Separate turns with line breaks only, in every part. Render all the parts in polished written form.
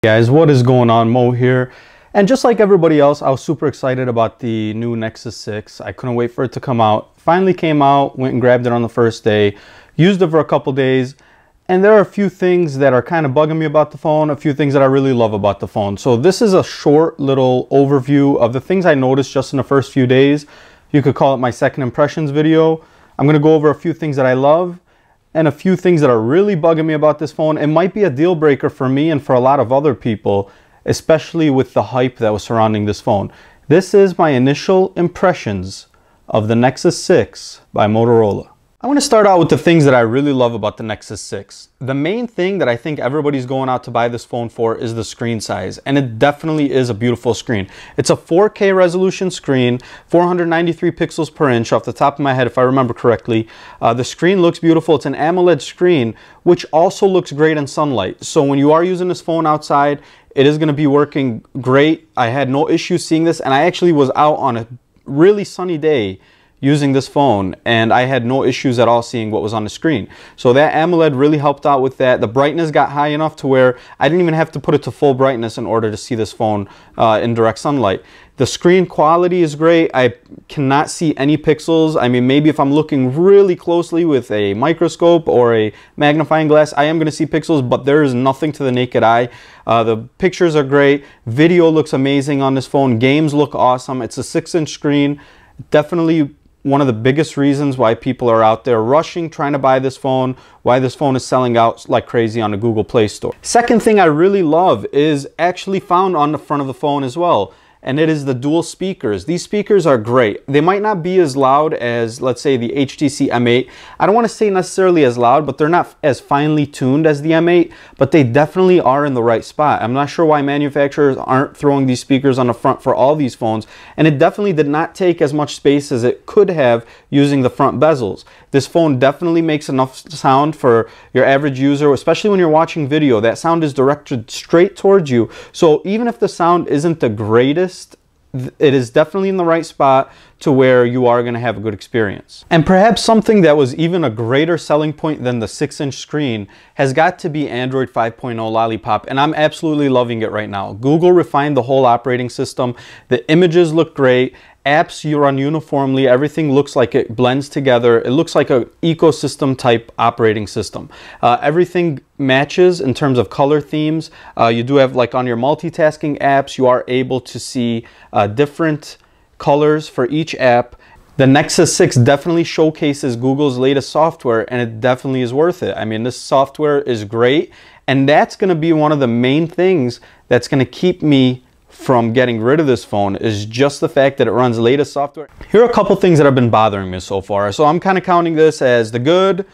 Guys, what is going on? Mo here. And just like everybody else, I was super excited about the new Nexus 6. I couldn't wait for it to come out. Finally came out, went and grabbed it on the first day, used it for a couple days, and there are a few things that are kind of bugging me about the phone, a few things that I really love about the phone. So this is a short little overview of the things I noticed just in the first few days. You could call it my second impressions video. I'm going to go over a few things that I love and a few things that are really bugging me about this phone. It might be a deal breaker for me and for a lot of other people, especially with the hype that was surrounding this phone. This is my initial impressions of the Nexus 6 by Motorola. I want to start out with the things that I really love about the Nexus 6. The main thing that I think everybody's going out to buy this phone for is the screen size, and it definitely is a beautiful screen. It's a 4K resolution screen, 493 pixels per inch off the top of my head if I remember correctly. The screen looks beautiful. It's an AMOLED screen, which also looks great in sunlight. So when you are using this phone outside, it is going to be working great. I had no issues seeing this, and I actually was out on a really sunny day using this phone and I had no issues at all seeing what was on the screen. So that AMOLED really helped out with that. The brightness got high enough to where I didn't even have to put it to full brightness in order to see this phone in direct sunlight. The screen quality is great. I cannot see any pixels. I mean, maybe if I'm looking really closely with a microscope or a magnifying glass, I am going to see pixels, but there is nothing to the naked eye. The pictures are great. Video looks amazing on this phone. Games look awesome. It's a 6-inch screen. Definitely one of the biggest reasons why people are out there rushing, trying to buy this phone, why this phone is selling out like crazy on the Google Play Store. Second thing I really love is actually found on the front of the phone as well, and it is the dual speakers. These speakers are great. They might not be as loud as, let's say, the HTC M8. I don't want to say necessarily as loud, but they're not as finely tuned as the M8, but they definitely are in the right spot. I'm not sure why manufacturers aren't throwing these speakers on the front for all these phones, and it definitely did not take as much space as it could have using the front bezels. This phone definitely makes enough sound for your average user, especially when you're watching video. That sound is directed straight towards you, so even if the sound isn't the greatest, it is definitely in the right spot to where you are going to have a good experience. And perhaps something that was even a greater selling point than the 6-inch screen has got to be Android 5.0 Lollipop, and I'm absolutely loving it right now. Google refined the whole operating system. The images look great. Apps you run uniformly. Everything looks like it blends together. It looks like an ecosystem type operating system. Everything matches in terms of color themes. You do have, like on your multitasking apps, you are able to see different colors for each app. The Nexus 6 definitely showcases Google's latest software, and it definitely is worth it. I mean, this software is great, and that's going to be one of the main things that's going to keep me from getting rid of this phone, is just the fact that it runs latest software. Here are a couple things that have been bothering me so far. So I'm kind of counting this as the good,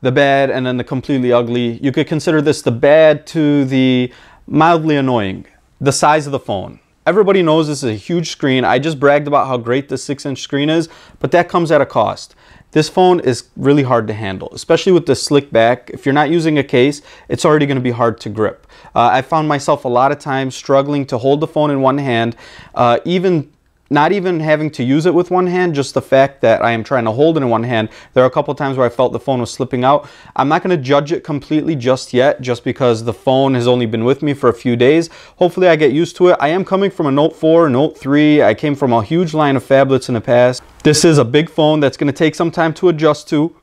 the bad, and then the completely ugly. You could consider this the bad to the mildly annoying. The size of the phone. Everybody knows this is a huge screen. I just bragged about how great this 6-inch screen is, but that comes at a cost. This phone is really hard to handle, especially with the slick back. If you're not using a case, it's already going to be hard to grip. I found myself a lot of times struggling to hold the phone in one hand, not even having to use it with one hand, just the fact that I am trying to hold it in one hand. There are a couple times where I felt the phone was slipping out. I'm not going to judge it completely just yet, just because the phone has only been with me for a few days. Hopefully I get used to it. I am coming from a Note 4, Note 3. I came from a huge line of phablets in the past. This is a big phone that's going to take some time to adjust to,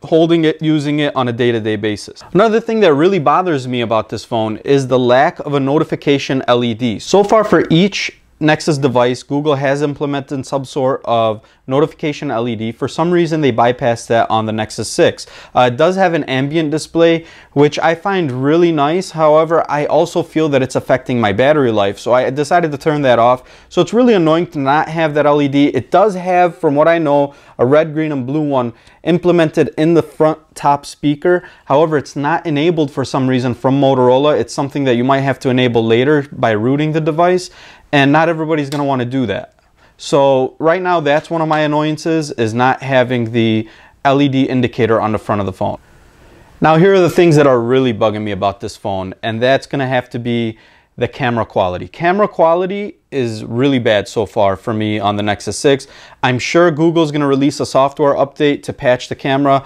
holding it, using it on a day-to-day basis. Another thing that really bothers me about this phone is the lack of a notification LED. So far for each Nexus device, Google has implemented some sort of notification LED. For some reason, they bypassed that on the Nexus 6. It does have an ambient display, which I find really nice. However, I also feel that it's affecting my battery life, so I decided to turn that off. So it's really annoying to not have that LED. It does have, from what I know, a red, green, and blue one implemented in the front top speaker. However, it's not enabled for some reason from Motorola. It's something that you might have to enable later by rooting the device, and not everybody's going to want to do that. So right now, that's one of my annoyances, is not having the LED indicator on the front of the phone. Now, here are the things that are really bugging me about this phone, and that's going to have to be the camera quality. Camera quality is really bad so far for me on the Nexus 6. I'm sure Google's going to release a software update to patch the camera.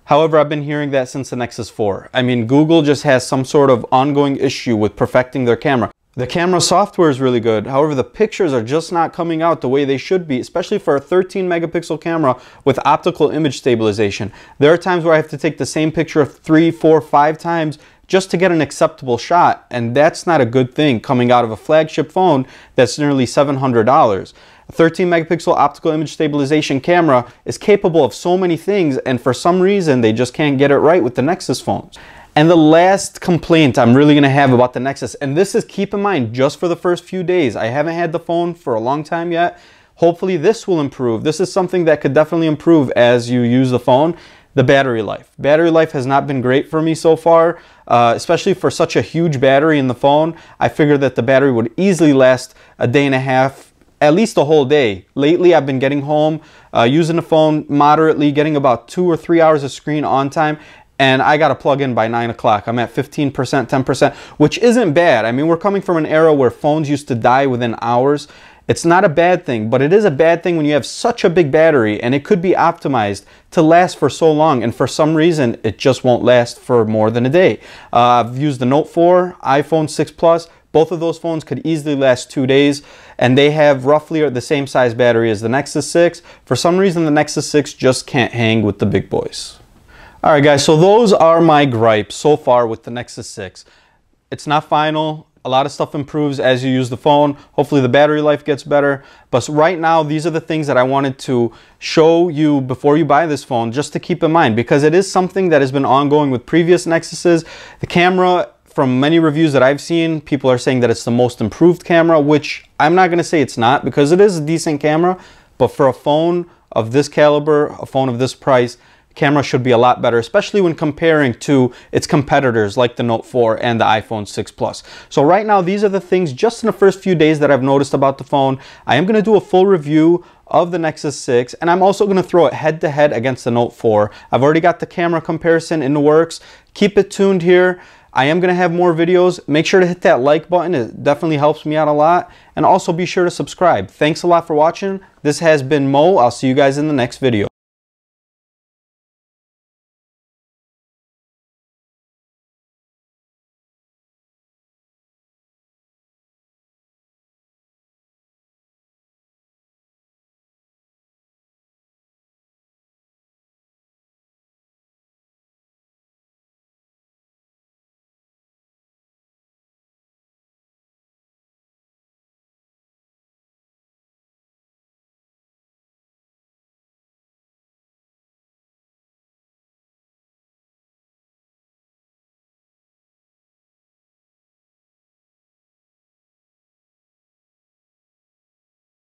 However, I've been hearing that since the Nexus 4. I mean, Google just has some sort of ongoing issue with perfecting their camera. The camera software is really good. However, the pictures are just not coming out the way they should be, especially for a 13 megapixel camera with optical image stabilization. There are times where I have to take the same picture 3, 4, 5 times just to get an acceptable shot, and that's not a good thing coming out of a flagship phone that's nearly $700. A 13 megapixel optical image stabilization camera is capable of so many things, and for some reason they just can't get it right with the Nexus phones. And the last complaint I'm really going to have about the Nexus, and this is, keep in mind, just for the first few days. I haven't had the phone for a long time yet. Hopefully this will improve. This is something that could definitely improve as you use the phone. The battery life. Battery life has not been great for me so far, especially for such a huge battery in the phone. I figured that the battery would easily last a day and a half, at least a whole day. Lately, I've been getting home, using the phone moderately, getting about 2 or 3 hours of screen on time, and I got to plug in by 9 o'clock. I'm at 15%, 10%, which isn't bad. I mean, we're coming from an era where phones used to die within hours. It's not a bad thing, but it is a bad thing when you have such a big battery and it could be optimized to last for so long, and for some reason it just won't last for more than a day. I've used the Note 4, iPhone 6 Plus. Both of those phones could easily last 2 days, and they have roughly the same size battery as the Nexus 6. For some reason, the Nexus 6 just can't hang with the big boys. Alright guys, so those are my gripes so far with the Nexus 6. It's not final. A lot of stuff improves as you use the phone. Hopefully the battery life gets better. But right now, these are the things that I wanted to show you before you buy this phone, just to keep in mind, because it is something that has been ongoing with previous Nexuses. The camera, from many reviews that I've seen, people are saying that it's the most improved camera, which I'm not going to say it's not, because it is a decent camera. But for a phone of this caliber, a phone of this price, camera should be a lot better, especially when comparing to its competitors like the Note 4 and the iPhone 6 Plus. So right now, these are the things just in the first few days that I've noticed about the phone. I am going to do a full review of the Nexus 6, and I'm also going to throw it head to head against the Note 4. I've already got the camera comparison in the works. Keep it tuned here. I am going to have more videos. Make sure to hit that like button. It definitely helps me out a lot. And also be sure to subscribe. Thanks a lot for watching. This has been Mo. I'll see you guys in the next video.